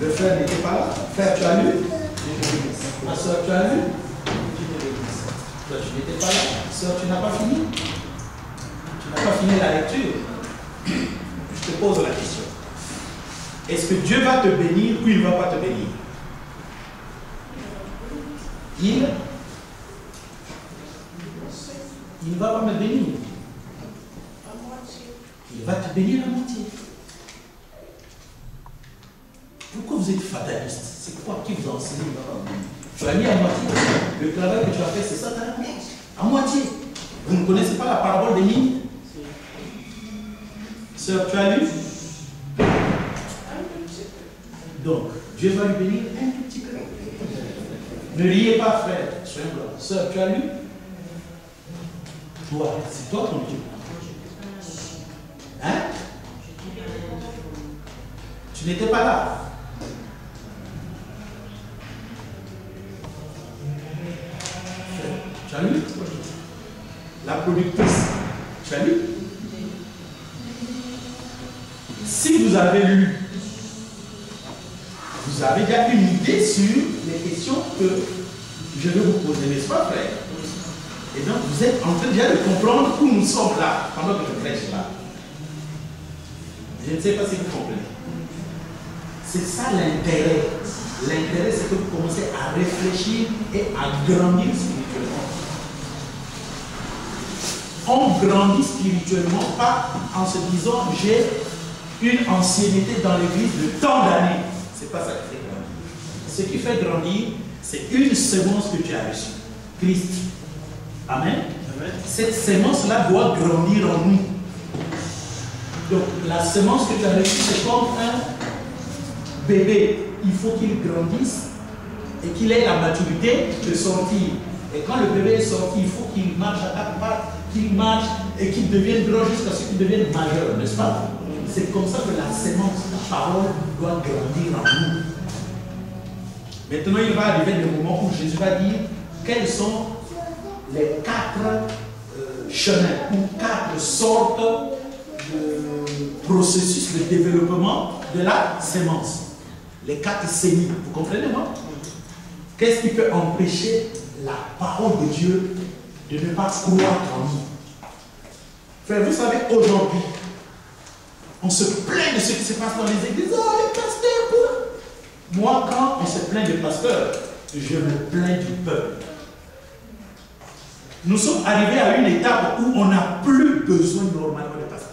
Le frère n'était pas là. Frère, tu as lu? Ma soeur, tu as lu? Toi, tu n'étais pas là. Soeur, tu n'as pas fini? Tu n'as pas fini la lecture. Je te pose la question. Est-ce que Dieu va te bénir ou il ne va pas te bénir? Il ne va pas me bénir. Il va te bénir à moitié. Pourquoi vous êtes fataliste? C'est quoi qui vous a enseigné? Tu as mis à moitié. Le travail que tu as fait, c'est ça, à moitié. Vous ne connaissez pas la parabole des mines? Sœur, tu as lu? Donc, Dieu va lui bénir un tout petit peu. Ne riez pas, frère. Sœur, tu as lu? Toi, c'est toi ton Dieu. Hein? Tu n'étais pas là. Tu as lu? La productrice, tu as lu? Si vous avez lu, vous avez déjà une idée sur les questions que je vais vous poser, n'est-ce pas, frère? Et donc, vous êtes en train déjà de comprendre où nous sommes là, pendant que je prêche là. Je ne sais pas si vous comprenez. C'est ça l'intérêt. L'intérêt, c'est que vous commencez à réfléchir et à grandir spirituellement. On grandit spirituellement pas en se disant j'ai une ancienneté dans l'église de tant d'années. C'est pas ça qui fait grandir. Ce qui fait grandir, c'est une semence que tu as reçue. Christ. Amen. Amen. Cette semence-là doit grandir en nous. Donc la semence que tu as reçue, c'est comme un bébé. Il faut qu'il grandisse et qu'il ait la maturité de sortir. Et quand le bébé est sorti, il faut qu'il marche à quatre pattes, qu'il marche et qu'il devienne grand jusqu'à ce qu'il devienne majeur, n'est-ce pas? C'est comme ça que la semence, la parole, doit grandir en nous. Maintenant, il va arriver le moment où Jésus va dire quels sont les quatre chemins ou quatre sortes de processus de développement de la semence. Les quatre semis, vous comprenez, non? Qu'est-ce qui peut empêcher la parole de Dieu de ne pas croître en nous? Frère, vous savez, aujourd'hui, on se plaint de ce qui se passe dans les églises. Oh, les pasteurs! Moi, quand on se plaint des pasteurs, je me plains du peuple. Nous sommes arrivés à une étape où on n'a plus besoin normalement de pasteurs.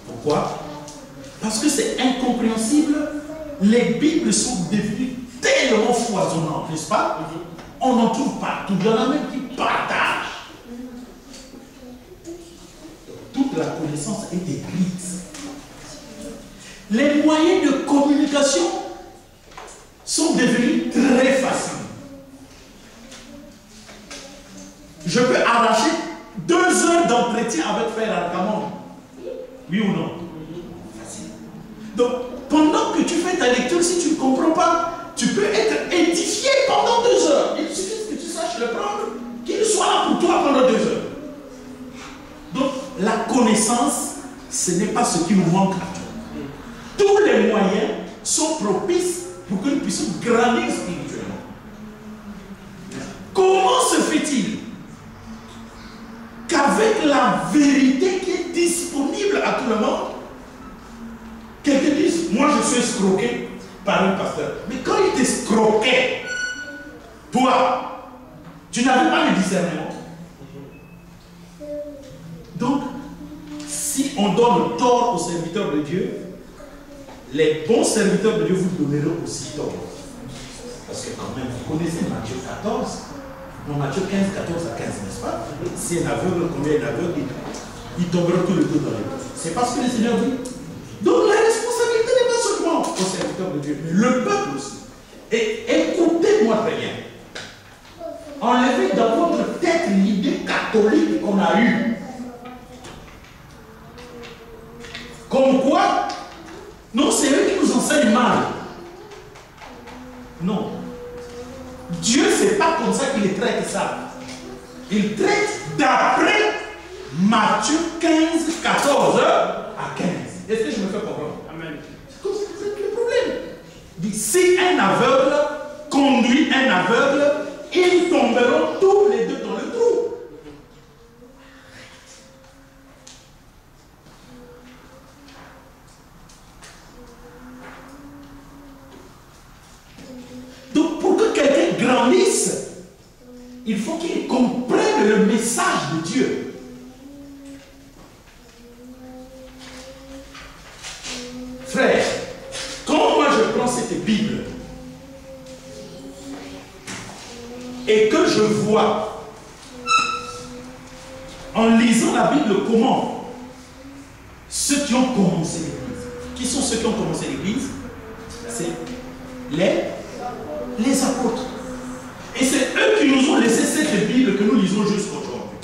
Pourquoi? Parce que c'est incompréhensible. Les Bibles sont devenues tellement foisonnantes, n'est-ce pas? On en trouve partout. Il y en a même qui partagent. Toute la connaissance est écrite. Les moyens de communication sont devenus très faciles. Je peux arracher 2 heures d'entretien avec Frère Arcamon. Oui ou non? Facile. Donc, pendant que tu fais ta lecture, si tu ne comprends pas, tu peux être édifié pendant 2 heures. Il suffit que tu saches le prendre, qu'il soit là pour toi pendant 2 heures. Donc, la connaissance, ce n'est pas ce qui nous manque actuellement. Tous les moyens sont propices pour que nous puissions grandir spirituellement. Comment se fait-il qu'avec la vérité qui est disponible à tout le monde, quelqu'un dise, moi je suis escroqué par un pasteur. Mais quand il t'escroquait, toi, tu n'avais pas le discernement. Donc, si on donne tort aux serviteurs de Dieu, les bons serviteurs de Dieu vous donneront aussi tort. Parce que quand même, vous connaissez Matthieu 14, non, Matthieu 15, 14 à 15, n'est-ce pas? Si un aveugle, combien d'aveugle, il tombera tout le temps dans les poches. C'est parce que le Seigneur dit. Donc la responsabilité n'est pas seulement aux serviteurs de Dieu, mais le peuple aussi. Et écoutez-moi très bien. Enlevez dans votre tête l'idée catholique qu'on a eue. Comme quoi, non, c'est eux qui nous enseignent mal. Non. Dieu, c'est pas comme ça qu'il traite ça. Il traite d'après Matthieu 15, 14 à 15. Est-ce que je me fais si un aveugle conduit un aveugle, ils tomberont tous les deux dans le trou. Donc pour que quelqu'un grandisse, il faut qu'il comprenne le message de Dieu. Frère, quand moi je prends cette Bible et que je vois en lisant la Bible comment ceux qui ont commencé l'Église, qui sont ceux qui ont commencé l'Église? C'est les apôtres. Et c'est eux qui nous ont laissé cette Bible que nous lisons jusqu'aujourd'hui.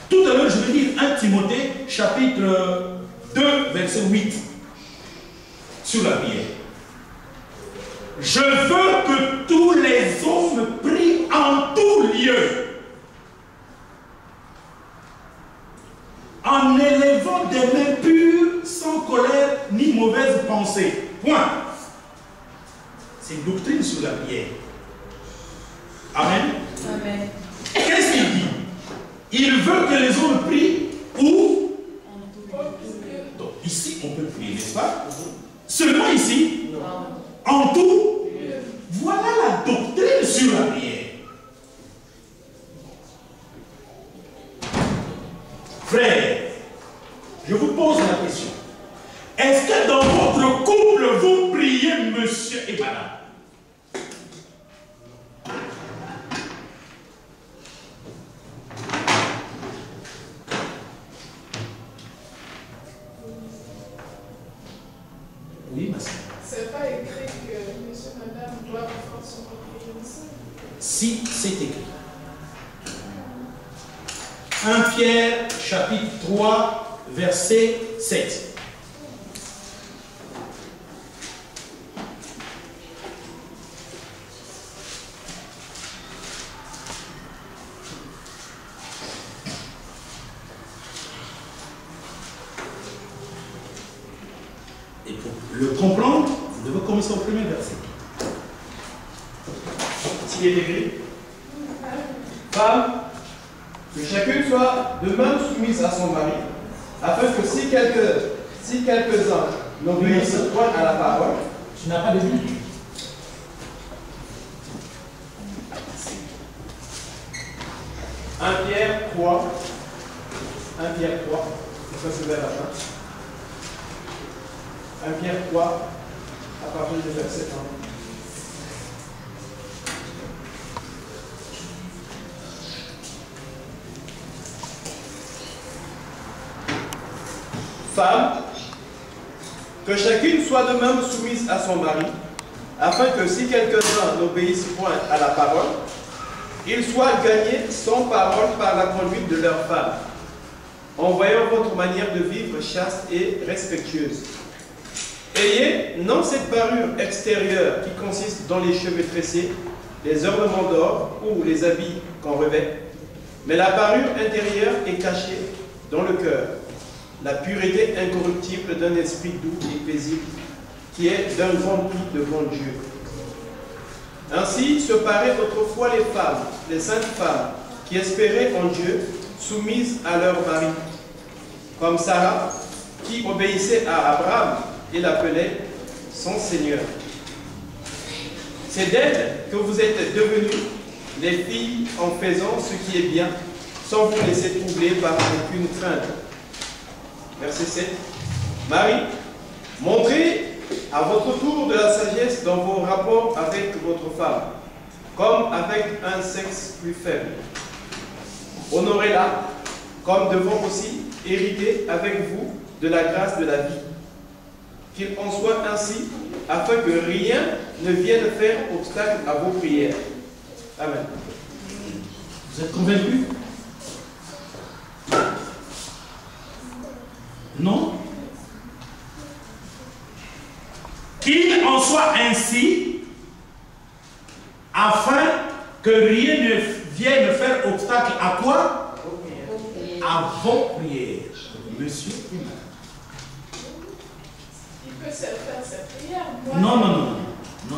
Tout à l'heure, je vais lire 1 Timothée, chapitre 2, verset 8, sur la prière. Je veux que tous les hommes prient en tout lieu, en élevant des mains pures, sans colère ni mauvaise pensée. Point. C'est une doctrine sur la prière. Amen. Amen. Qu'est-ce qu'il dit? Il veut que les hommes prient où? Donc ici, on peut prier, n'est-ce pas? Seulement ici? En tout? Voilà la doctrine sur la prière. Frère, je vous pose la question. Est-ce que dans votre couple, vous priez monsieur et madame? Oui, ma soeur. C'est pas écrit que monsieur et madame doivent forcément prier ensemble. Si, c'est écrit. 1 Pierre, chapitre 3, verset 7. Et pour le comprendre, vous devez commencer au premier verset. S'il est écrit, femme, que chacune soit de même soumise à son mari, afin que si quelques-uns n'obéissent point à la parole, Tu n'as pas de Bible? 1 Pierre 3, ça se vers la fin. 1 Pierre 3, à partir du verset 1. Femme, que chacune soit de même soumise à son mari, afin que si quelques-uns n'obéissent point à la parole, ils soient gagnés sans parole par la conduite de leur femme, en voyant votre manière de vivre chaste et respectueuse. Ayez non cette parure extérieure qui consiste dans les cheveux tressés, les ornements d'or ou les habits qu'on revêt, mais la parure intérieure est cachée dans le cœur, la pureté incorruptible d'un esprit doux et paisible, qui est d'un grand prix devant Dieu. Ainsi se paraient autrefois les femmes, les saintes femmes, qui espéraient en Dieu, soumises à leur mari, comme Sarah, qui obéissait à Abraham et l'appelait son Seigneur. C'est d'elle que vous êtes devenus les filles en faisant ce qui est bien, sans vous laisser troubler par aucune crainte. Verset 7. Marie, montrez à votre tour de la sagesse dans vos rapports avec votre femme, comme avec un sexe plus faible. Honorez-la, comme devant aussi hériter avec vous de la grâce de la vie. Qu'il en soit ainsi, afin que rien ne vienne faire obstacle à vos prières. Amen. Vous êtes convaincus? Non? Qu'il en soit ainsi, afin que rien ne vienne faire obstacle à quoi? À vos prières. Monsieur et madame. Il peut se faire sa prière. Moi, Non.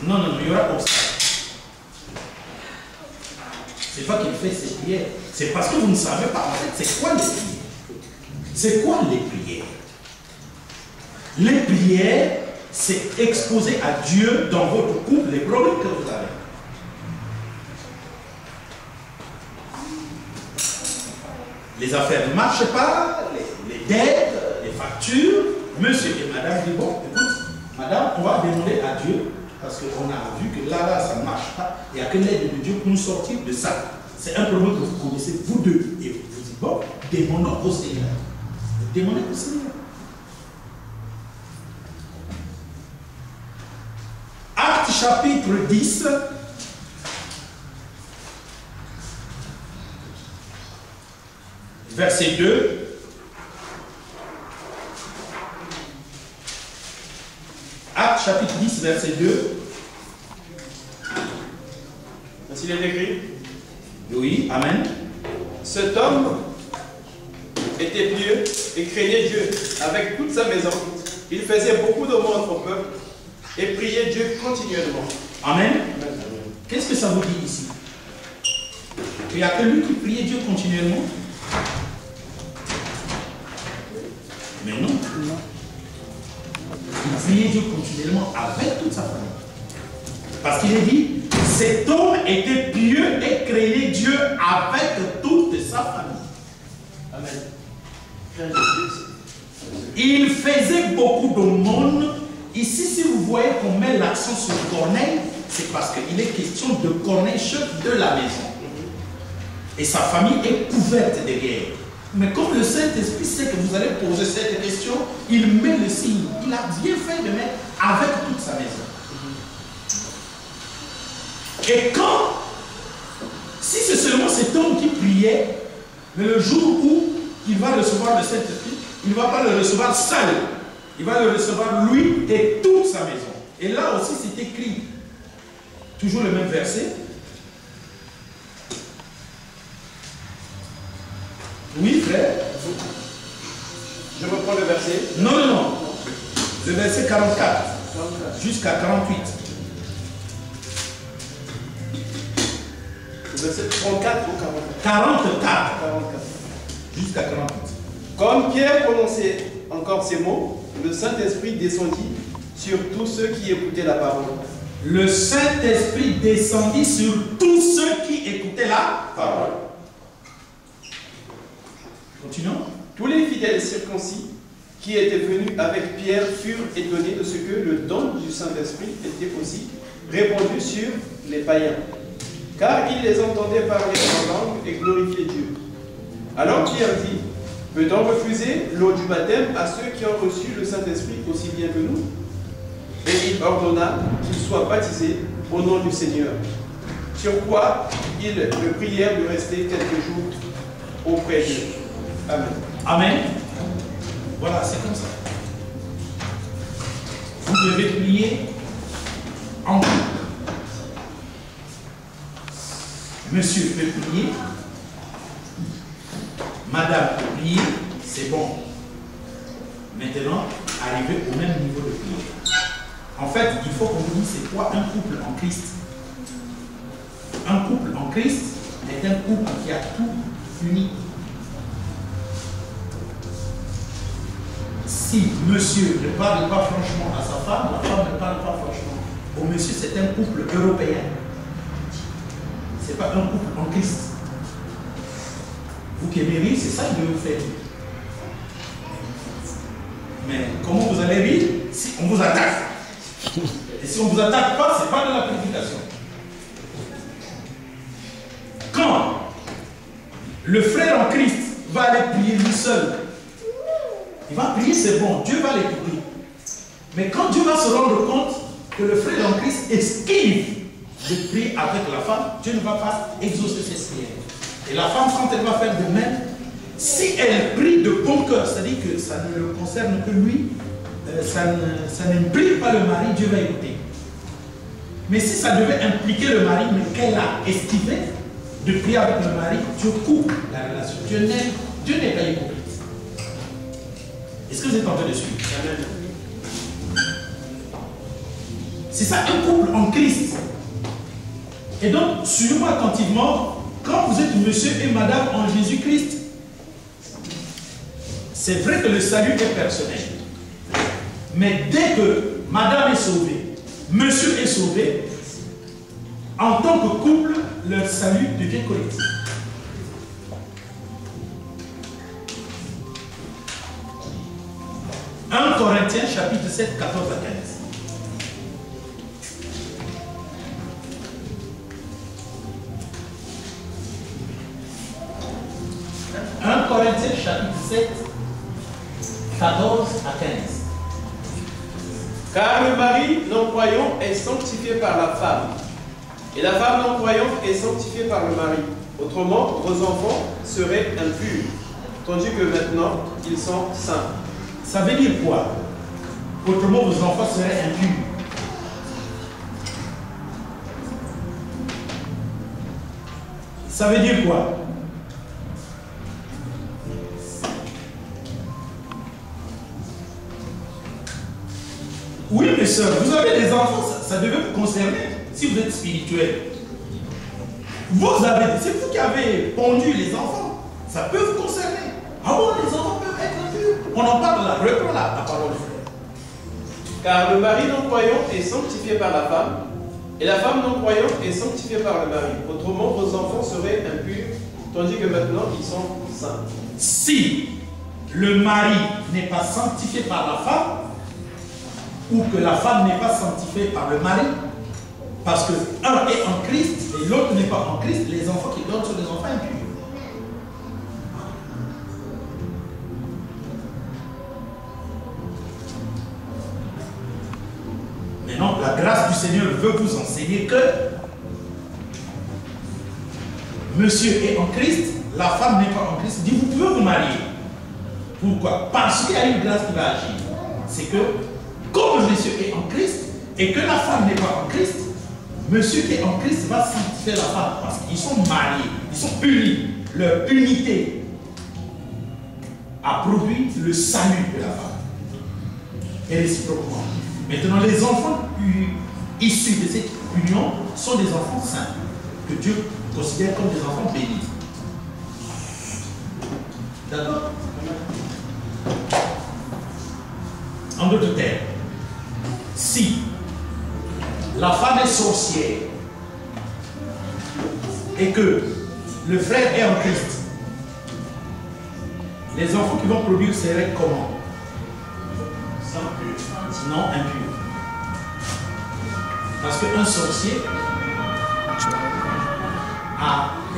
Non, non, non, il y aura obstacle. C'est pas qu'il fait ses prières. C'est parce que vous ne savez pas, en fait, c'est quoi les prières? C'est quoi les prières? Les prières, c'est exposer à Dieu dans votre couple les problèmes que vous avez. Les affaires ne marchent pas, les dettes, les factures. Monsieur et madame disent, bon, écoute, madame, on va demander à Dieu, parce qu'on a vu que là, ça ne marche pas, il n'y a que l'aide de Dieu pour nous sortir de ça. C'est un problème que vous connaissez, vous deux. Et vous dites, bon, demandons au Seigneur. Demandez au Seigneur. Acte chapitre 10. Verset 2. Acte chapitre 10, verset 2. Ainsi il est écrit. Oui, amen. Cet homme était pieux et craignait Dieu avec toute sa maison. Il faisait beaucoup d'aumônes au peuple et priait Dieu continuellement. Amen. Amen. Qu'est-ce que ça vous dit ici? Il n'y a que lui qui priait Dieu continuellement? Mais non. Il priait Dieu continuellement avec toute sa famille. Parce qu'il est dit, cet homme était pieux et craignait Dieu avec toute sa famille. Amen. Il faisait beaucoup d'aumônes. Ici, si vous voyez qu'on met l'accent sur Corneille, c'est parce qu'il est question de Corneille, chef de la maison. Et sa famille est couverte de guerre. Mais comme le Saint-Esprit sait que vous allez poser cette question, il met le signe. Il a bien fait de mettre avec toute sa maison. Et quand, si c'est seulement cet homme qui priait, mais le jour où il va recevoir le Saint-Esprit, il ne va pas le recevoir seul. Il va le recevoir lui et toute sa maison. Et là aussi c'est écrit, toujours le même verset. Oui, frère. Je reprends le verset. Non, non, non. Le verset 44 jusqu'à 48. Le verset 34 ou 44 44 44. jusqu'à 48. Comme Pierre prononçait encore ces mots, le Saint-Esprit descendit sur tous ceux qui écoutaient la parole. Le Saint-Esprit descendit sur tous ceux qui écoutaient la parole. Continuons. Tous les fidèles circoncis qui étaient venus avec Pierre furent étonnés de ce que le don du Saint-Esprit était aussi répandu sur les païens, car ils les entendaient parler en langue et glorifier Dieu. Alors Pierre dit, peut-on refuser l'eau du baptême à ceux qui ont reçu le Saint-Esprit aussi bien que nous? Et il ordonna qu'ils soient baptisés au nom du Seigneur. Sur quoi ils le prièrent de rester quelques jours auprès d'eux. Amen. Amen. Voilà, c'est comme ça. Vous devez prier en couple. Monsieur peut prier. Madame peut prier. C'est bon. Maintenant, arriver au même niveau de prière. En fait, il faut qu'on vous dise c'est quoi un couple en Christ. Un couple en Christ est un couple qui a tout uni. Si monsieur ne parle pas franchement à sa femme, la femme ne parle pas franchement au monsieur, c'est un couple européen. Ce n'est pas un couple en Christ. Vous qui aimez rire, c'est ça que je vais vous faire dire. Mais comment vous allez rire si on vous attaque? Et si on ne vous attaque pas, ce n'est pas de la prédication. Quand le frère en Christ va aller prier lui seul, il va prier, c'est bon, Dieu va l'écouter. Mais quand Dieu va se rendre compte que le frère en Christ esquive de prier avec la femme, Dieu ne va pas exaucer ses prières. Et la femme, quand elle va faire de même, si elle prie de bon cœur, c'est-à-dire que ça ne le concerne que lui, ça n'implique pas le mari, Dieu va écouter. Mais si ça devait impliquer le mari, mais qu'elle a esquivé de prier avec le mari, Dieu coupe la relation. Dieu n'est pas hypocrite. Est-ce que vous êtes en train de suivre? C'est ça un couple en Christ. Et donc, suivez-moi attentivement, quand vous êtes monsieur et madame en Jésus-Christ, c'est vrai que le salut est personnel. Mais dès que madame est sauvée, monsieur est sauvé, en tant que couple, leur salut devient collectif. « 1 Corinthiens chapitre 7, 14 à 15. 1 Corinthiens chapitre 7, 14 à 15. Car le mari non-croyant est sanctifié par la femme, et la femme non-croyante est sanctifiée par le mari. Autrement, vos enfants seraient impurs, tandis que maintenant, ils sont saints. Ça veut dire quoi? Autrement, vos enfants seraient impurs. Ça veut dire quoi? Oui, mes soeurs, vous avez des enfants, ça devait vous concerner si vous êtes spirituel. Vous avez, c'est vous qui avez pondu les enfants, ça peut vous concerner. Ah bon, les enfants peuvent être impurs. On en parle là, reprends la parole, frère. Car le mari non-croyant est sanctifié par la femme, et la femme non-croyante est sanctifiée par le mari. Autrement, vos enfants seraient impurs, tandis que maintenant, ils sont saints. Si le mari n'est pas sanctifié par la femme, ou que la femme n'est pas sanctifiée par le mari, parce que un est en Christ et l'autre n'est pas en Christ, les enfants qui donnent sont des enfants impurs. Maintenant, la grâce du Seigneur veut vous enseigner que monsieur est en Christ, la femme n'est pas en Christ. Il dit, vous pouvez vous marier. Pourquoi? Parce qu'il y a une grâce qui va agir. C'est que, comme monsieur est en Christ, et que la femme n'est pas en Christ, monsieur qui est en Christ va sanctifier la femme. Parce qu'ils sont mariés, ils sont unis. Leur unité a produit le salut de la femme. Et réciproquement. Maintenant, les enfants issus de cette union sont des enfants saints, que Dieu considère comme des enfants bénis. D'accord? En d'autres termes, si la femme est sorcière et que le frère est en Christ, les enfants qui vont produire seraient comment? Non, impurs. Parce qu'un sorcier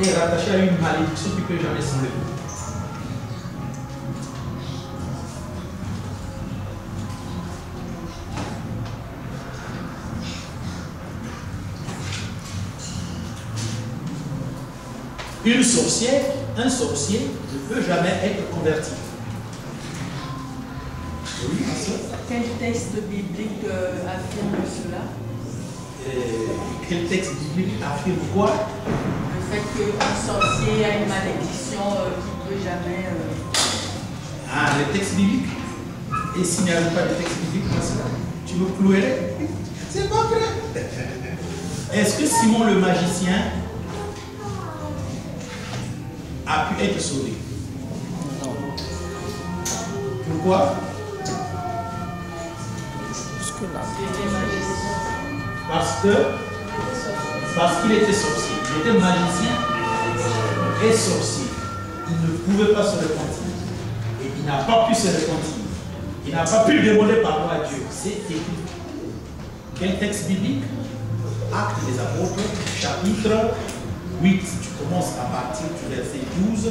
est rattaché à une malédiction qui ne peut jamais s'enlever. Une sorcière, un sorcier ne peut jamais être converti. Oui, quel texte biblique affirme cela? Quel texte biblique affirme quoi? Le fait qu'un sorcier a une malédiction qui ne peut jamais... Ah, les textes bibliques. Et s'il n'y avait pas de texte biblique pour cela, tu me clouerais? C'est pas vrai. Est-ce que Simon le magicien a pu être sauvé? Non. Pourquoi? Parce qu'il était sorcier. Il était magicien et sorcier. Il ne pouvait pas se repentir. Et il n'a pas pu se repentir. Il n'a pas pu demander pardon à Dieu. C'est écrit. Quel texte biblique? Actes des Apôtres, chapitre 8. Tu commences à partir du verset 12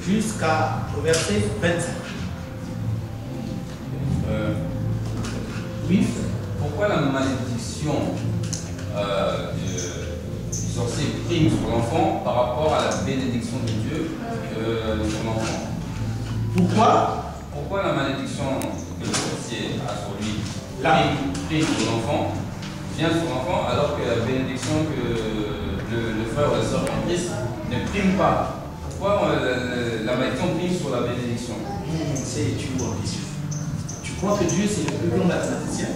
jusqu'au verset 25. Oui. Pourquoi la malédiction du sorcier prime sur l'enfant par rapport à la bénédiction de Dieu sur l'enfant? Pourquoi la malédiction que le sorcier a sur lui prime sur l'enfant, vient sur l'enfant, alors que la bénédiction que le frère ou la sœur en Christ ne prime pas? Pourquoi la malédiction prime sur la bénédiction? C'est tu vois, tu crois que Dieu c'est le plus grand mathématicien?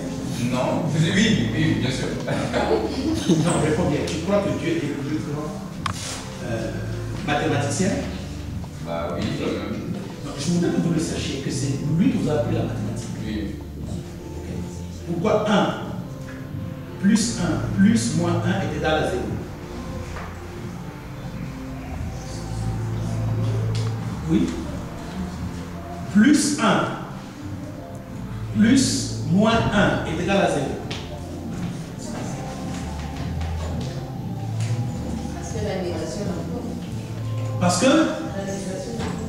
Non. Oui, bien sûr. Non, réponds bien. Tu crois que Dieu est le plus grand mathématicien? Bah oui, quand même. Donc, je voudrais que vous le sachiez, que c'est lui qui vous a appris la mathématique. Oui. Pourquoi 1 plus 1 plus moins 1 est égal à 0? Oui. Plus 1 plus moins 1 est égal à 0. Parce que la négation l'emporte.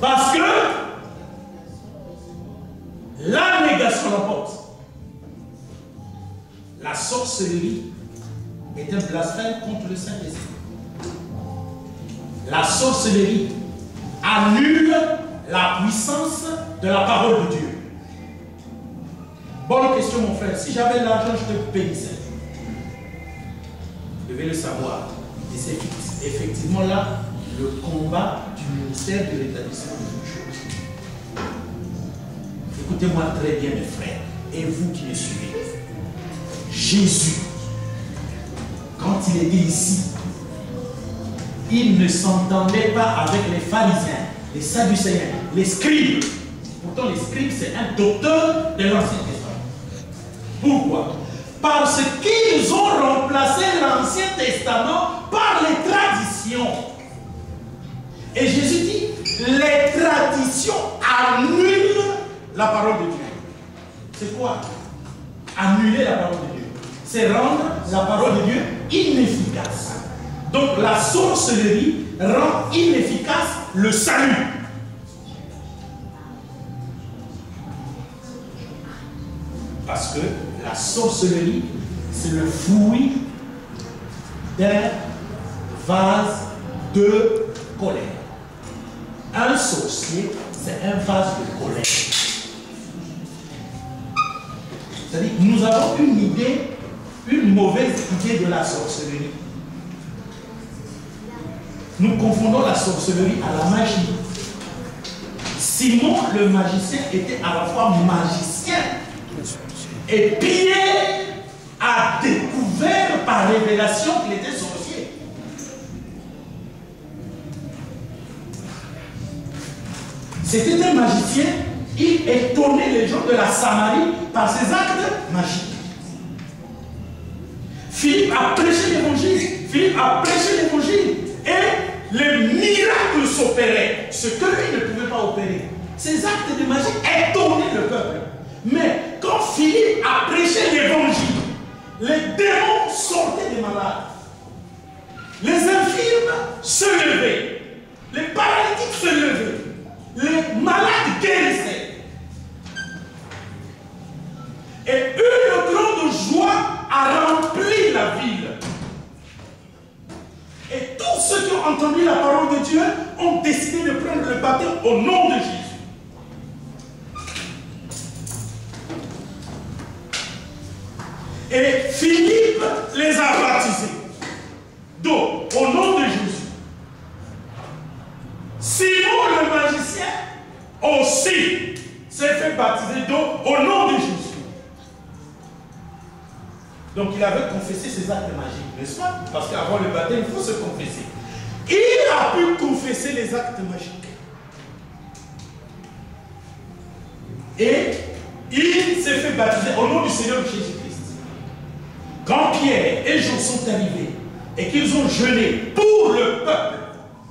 Parce que la négation l'emporte. La sorcellerie est un blasphème contre le Saint-Esprit. La sorcellerie annule la puissance de la parole de Dieu. Bonne question, mon frère. Si j'avais l'argent, je te bénissais. Vous devez le savoir. Et c'est effectivement là le combat du ministère de l'établissement de toutes choses. Écoutez-moi très bien, mes frères, et vous qui me suivez. Jésus, quand il était ici, il ne s'entendait pas avec les pharisiens, les sadducéens, les scribes. Pourtant, les scribes, c'est un docteur de l'Ancien Testament. Pourquoi? Parce qu'ils ont remplacé l'Ancien Testament par les traditions. Et Jésus dit, les traditions annulent la parole de Dieu. C'est quoi? Annuler la parole de Dieu. C'est rendre la parole de Dieu inefficace. Donc la sorcellerie rend inefficace le salut. Parce que la sorcellerie, c'est le fruit d'un vase de colère. Un sorcier, c'est un vase de colère. C'est-à-dire, nous avons une idée, une mauvaise idée de la sorcellerie. Nous confondons la sorcellerie à la magie. Simon, le magicien, était à la fois magicien. Et Pierre a découvert par révélation qu'il était sorcier. C'était un magicien, il étonnait les gens de la Samarie par ses actes magiques. Philippe a prêché l'évangile. Et les miracles s'opéraient, ce que lui ne pouvait pas opérer. Ces actes de magie étonnaient le peuple. Mais quand Philippe a prêché l'évangile, les démons sortaient des malades. Les infirmes se levaient. Les paralytiques se levaient. Les malades guérissaient. Et une grande joie a rempli la ville. Et tous ceux qui ont entendu la parole de Dieu ont décidé de prendre le baptême au nom de Jésus. Et Philippe les a baptisés. Donc, au nom de Jésus. Simon le magicien aussi s'est fait baptiser donc au nom de Jésus. Donc il avait confessé ses actes magiques, n'est-ce pas? Parce qu'avant le baptême, il faut se confesser. Il a pu confesser les actes magiques. Et il s'est fait baptiser au nom du Seigneur Jésus-Christ. Quand Pierre et Jean sont arrivés et qu'ils ont jeûné pour le peuple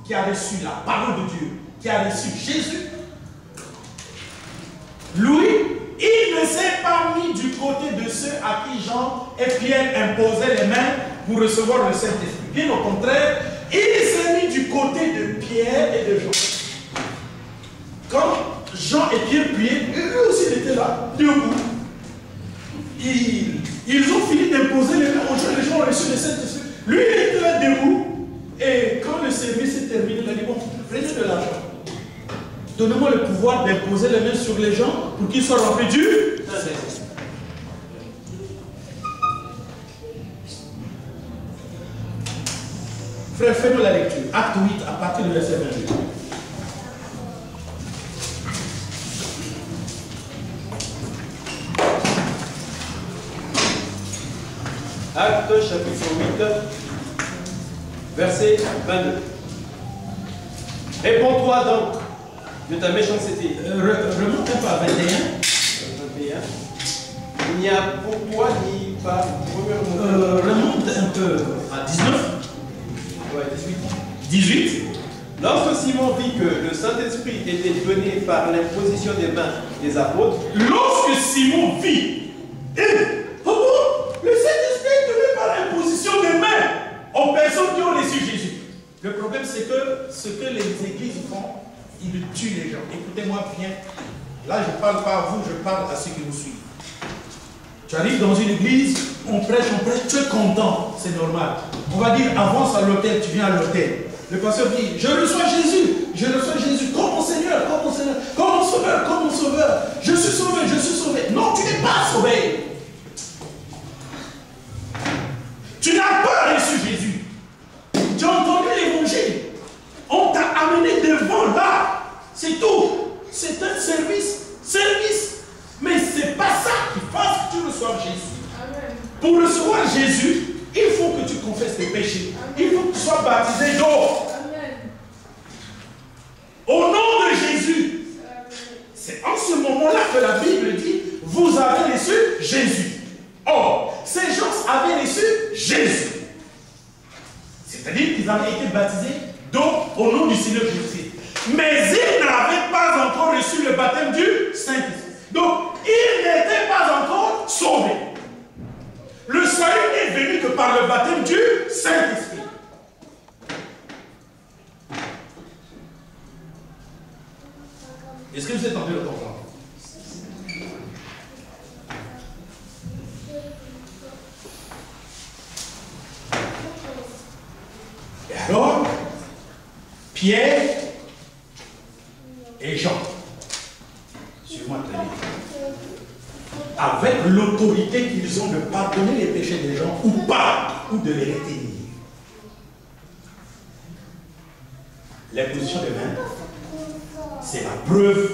qui a reçu la parole de Dieu, qui a reçu Jésus, lui, il ne s'est pas mis du côté de ceux à qui Jean et Pierre imposaient les mains pour recevoir le Saint-Esprit. Bien au contraire, il s'est mis du côté de Pierre et de Jean. Quand Jean et Pierre priaient, lui aussi il était là, debout. Ils ont fini d'imposer les mains aux gens, les gens ont reçu le Saint-Esprit. Lui, il était là debout. Et quand le service est terminé, il a dit, bon, prenez de l'argent. Donnez-moi le pouvoir d'imposer les mains sur les gens pour qu'ils soient remplis du Saint-Esprit. Frère, fais-nous la lecture. Acte 8, à partir du verset 28. Actes chapitre 8, verset 22. Réponds-toi donc de ta méchanceté. Remonte un peu à 21. 21. Il n'y a pour toi ni pas. Remonte un peu à 19. Ouais, 18. 18. Lorsque Simon vit que le Saint-Esprit était donné par l'imposition des mains des apôtres. Lorsque Simon vit, le Saint-Esprit est donné par l'imposition des mains aux personnes qui ont reçu Jésus. Le problème, c'est que ce que les églises font, ils tuent les gens. Écoutez-moi bien. Là, je ne parle pas à vous, je parle à ceux qui vous suivent. Tu arrives dans une église, on prêche, tu es content, c'est normal. On va dire, avance à l'autel, tu viens à l'autel. Le pasteur dit, je reçois Jésus comme mon Seigneur, comme mon Sauveur. Je suis sauvé. Non, tu n'es pas sauvé. Tu n'as pas reçu Jésus. Tu as entendu l'évangile. On t'a amené devant là. C'est tout. C'est un service. Mais ce n'est pas ça qui fasse que tu reçoives Jésus. Amen. Pour recevoir Jésus, il faut que tu confesses tes péchés. Amen. Il faut que tu sois baptisé d'eau. Au nom de Jésus. C'est en ce moment-là que la Bible dit, vous avez reçu Jésus. Or, ces gens avaient reçu Jésus. C'est-à-dire qu'ils avaient été baptisés d'eau au nom du Seigneur Jésus. Mais ils n'avaient pas encore reçu le baptême du Saint-Esprit. Donc, ils n'étaient pas encore sauvés. Le salut n'est venu que par le baptême du Saint-Esprit. Est-ce que vous êtes en train de comprendre? Et alors, Pierre et Jean, suivez-moi très bien, avec l'autorité qu'ils ont de pardonner les péchés des gens ou pas, ou de les retenir. L'imposition des mains, c'est la preuve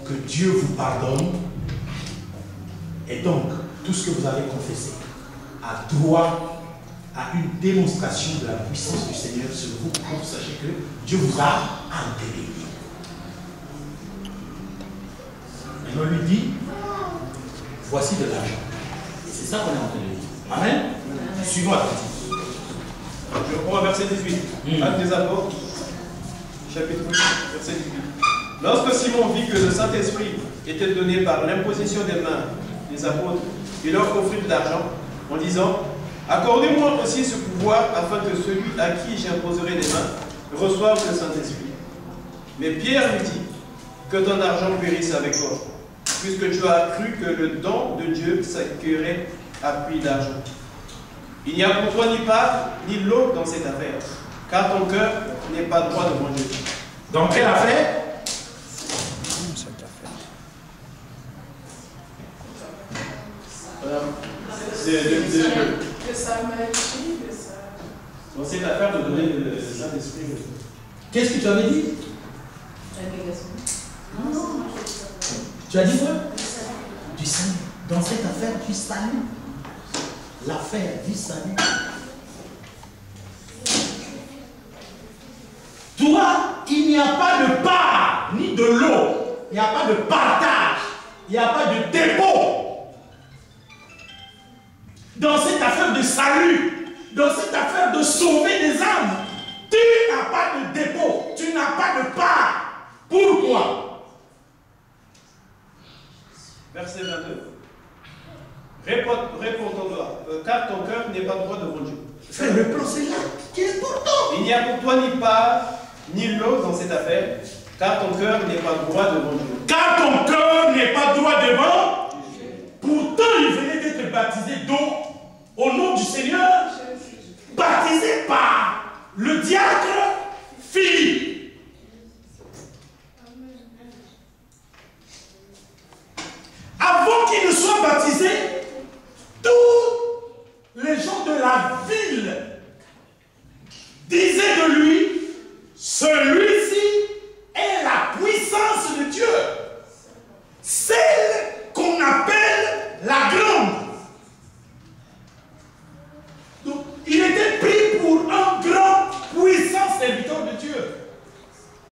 que Dieu vous pardonne. Et donc, tout ce que vous avez confessé a droit à une démonstration de la puissance du Seigneur sur vous pour que vous sachiez que Dieu vous a enterré. Et on lui dit, voici de l'argent. Et c'est ça qu'on est en train de dire. Amen. Suivons attentivement. Je reprends verset 18. Actes des apôtres, chapitre 8, verset 18. Lorsque Simon vit que le Saint-Esprit était donné par l'imposition des mains des apôtres, il leur offrit de l'argent en disant, accordez-moi aussi ce pouvoir afin que celui à qui j'imposerai les mains reçoive le Saint-Esprit. Mais Pierre lui dit, que ton argent périsse avec toi, puisque tu as cru que le don de Dieu s'acquérait à prix d'argent. Il n'y a pour toi ni part ni lot dans cette affaire, car ton cœur n'est pas droit devant Dieu. Dans quelle affaire? De sa magie, de sa... Dans cette affaire de donner le Saint-Esprit. Qu'est-ce que tu avais dit? Non. Tu as dit quoi? Du salut. Dans cette affaire du salut. L'affaire du salut. Toi, il n'y a pas de part, ni de lot. Il n'y a pas de partage. Il n'y a pas de dépôt. Dans cette affaire de salut, dans cette affaire de sauver des âmes, tu n'as pas de dépôt, tu n'as pas de part. Pourquoi? Verset 22. Réponds-toi, car ton cœur n'est pas droit devant Dieu. Frère, le plan c'est là, qui est important. Il n'y a pour toi ni part, ni lot dans cette affaire, car ton cœur n'est pas droit devant Dieu. Car ton cœur n'est pas droit devant. Pourtant, il venait d'être baptisé d'eau au nom du Seigneur, baptisé par le diacre